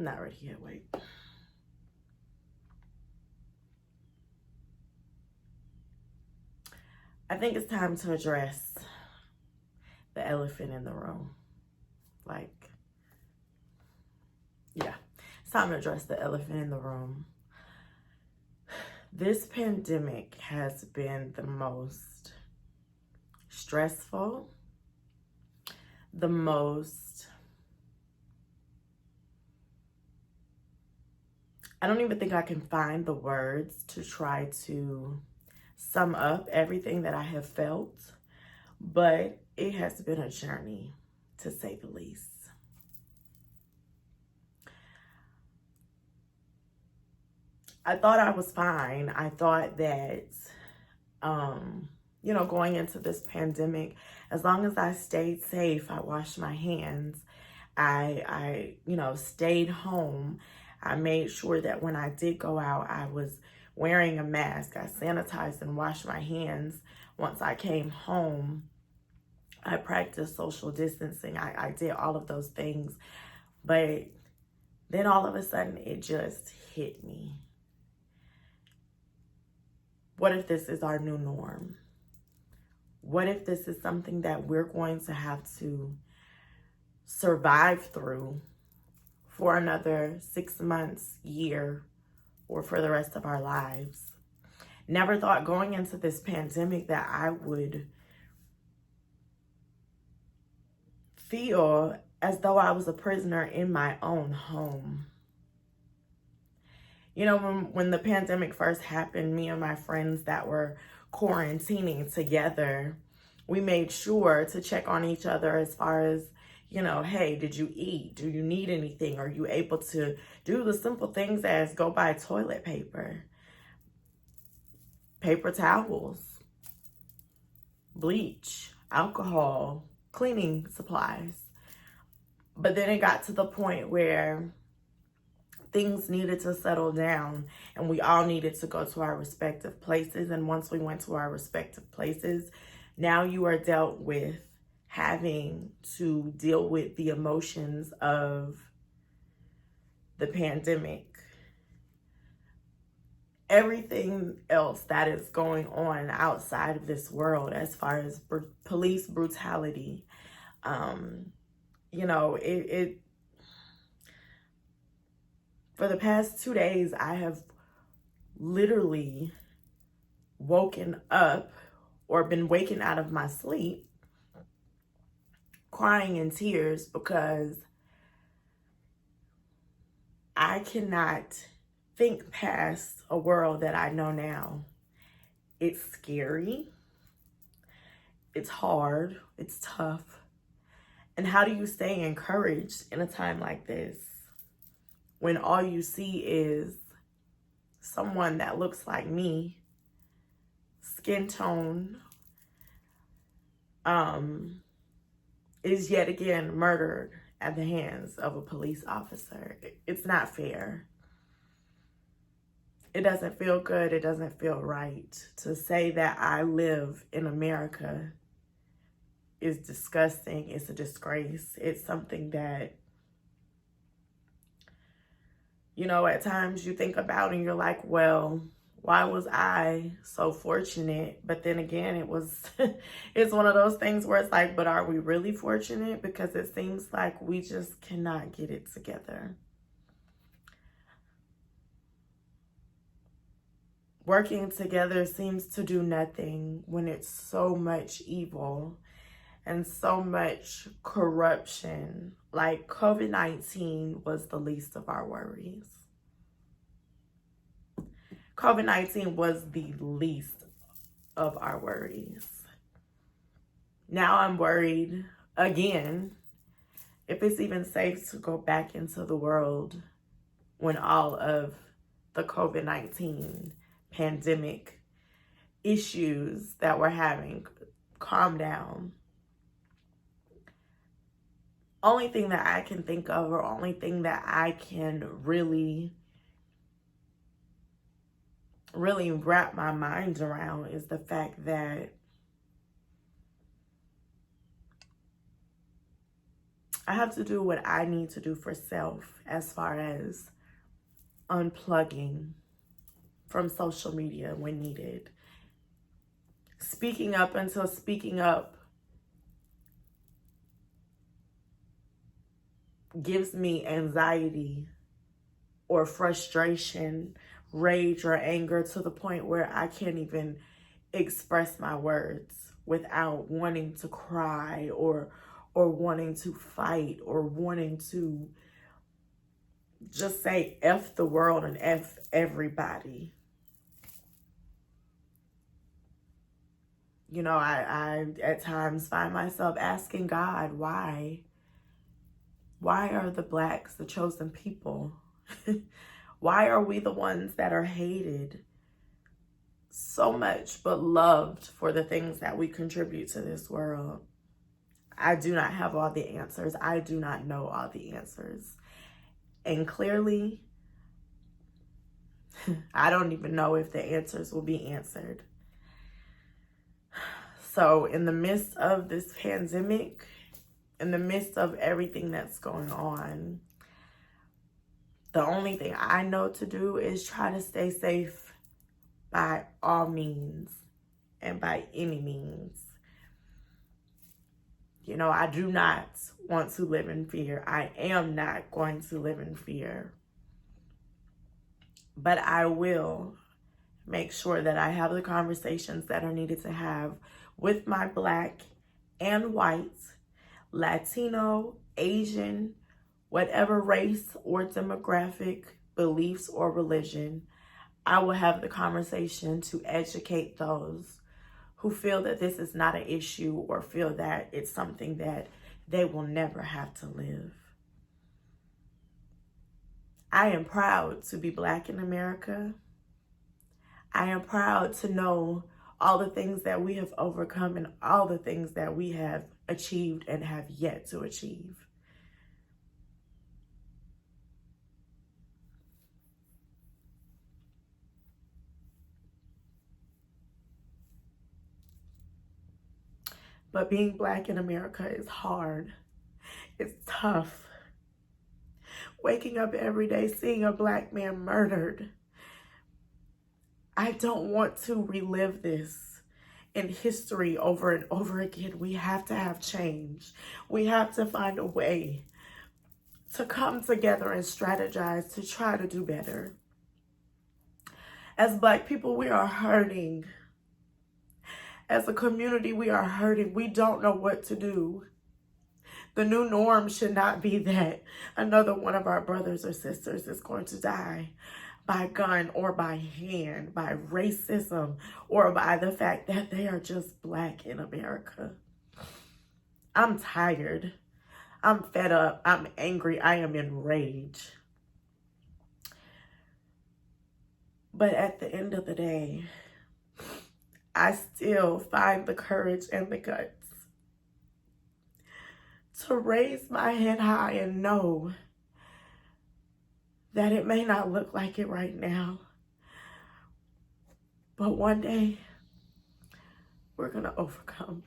Not ready yet, wait. I think it's time to address the elephant in the room. Like, yeah, it's time to address the elephant in the room. This pandemic has been the most stressful, the most, I don't even think I can find the words to try to sum up everything that I have felt, but it has been a journey, to say the least. I thought I was fine. I thought that, going into this pandemic, as long as I stayed safe, I washed my hands, I stayed home. I made sure that when I did go out, I was wearing a mask. I sanitized and washed my hands. Once I came home, I practiced social distancing. I did all of those things. But then all of a sudden, it just hit me. What if this is our new norm? What if this is something that we're going to have to survive through for another 6 months, year, or for the rest of our lives? Never thought going into this pandemic that I would feel as though I was a prisoner in my own home. You know, when the pandemic first happened, me and my friends that were quarantining together, we made sure to check on each other as far as, hey, did you eat? Do you need anything? Are you able to do the simple things as go buy toilet paper, paper towels, bleach, alcohol, cleaning supplies? But then it got to the point where things needed to settle down and we all needed to go to our respective places. And once we went to our respective places, now you are dealt with having to deal with the emotions of the pandemic. Everything else that is going on outside of this world as far as police brutality, for the past 2 days, I have literally woken up or been waking out of my sleep crying in tears because I cannot think past a world that I know now. It's scary. It's hard. It's tough. And how do you stay encouraged in a time like this when all you see is someone that looks like me, skin tone, is yet again murdered at the hands of a police officer? It's not fair. It doesn't feel good. It doesn't feel right. To say that I live in America is disgusting. It's a disgrace. It's something that, at times you think about and you're like, well, why was I so fortunate? But then again, it's one of those things where it's like, but are we really fortunate? Because it seems like we just cannot get it together. Working together seems to do nothing when it's so much evil and so much corruption. Like COVID-19 was the least of our worries. COVID-19 was the least of our worries. Now I'm worried again if it's even safe to go back into the world when all of the COVID-19 pandemic issues that we're having calm down. Only thing that I can think of, or only thing that I can really wrap my mind around, is the fact that I have to do what I need to do for self as far as unplugging from social media when needed. Speaking up until speaking up gives me anxiety or frustration, rage or anger to the point where I can't even express my words without wanting to cry or wanting to fight or wanting to just say F the world and F everybody. You know, I at times find myself asking God, why? Why are the Blacks the chosen people? Why are we the ones that are hated so much but loved for the things that we contribute to this world? I do not have all the answers. I do not know all the answers. And clearly, I don't even know if the answers will be answered. So in the midst of this pandemic, in the midst of everything that's going on, the only thing I know to do is try to stay safe by all means and by any means. You know, I do not want to live in fear. I am not going to live in fear. But I will make sure that I have the conversations that are needed to have with my Black and white, Latino, Asian, whatever race or demographic, beliefs or religion. I will have the conversation to educate those who feel that this is not an issue or feel that it's something that they will never have to live. I am proud to be Black in America. I am proud to know all the things that we have overcome and all the things that we have achieved and have yet to achieve. But being Black in America is hard. It's tough. Waking up every day, seeing a Black man murdered. I don't want to relive this in history over and over again. We have to have change. We have to find a way to come together and strategize to try to do better. As Black people, we are hurting. As a community, we are hurting. We don't know what to do. The new norm should not be that another one of our brothers or sisters is going to die by gun or by hand, by racism, or by the fact that they are just Black in America. I'm tired. I'm fed up. I'm angry. I am enraged. But at the end of the day, I still find the courage and the guts to raise my head high and know that it may not look like it right now, but one day we're going to overcome.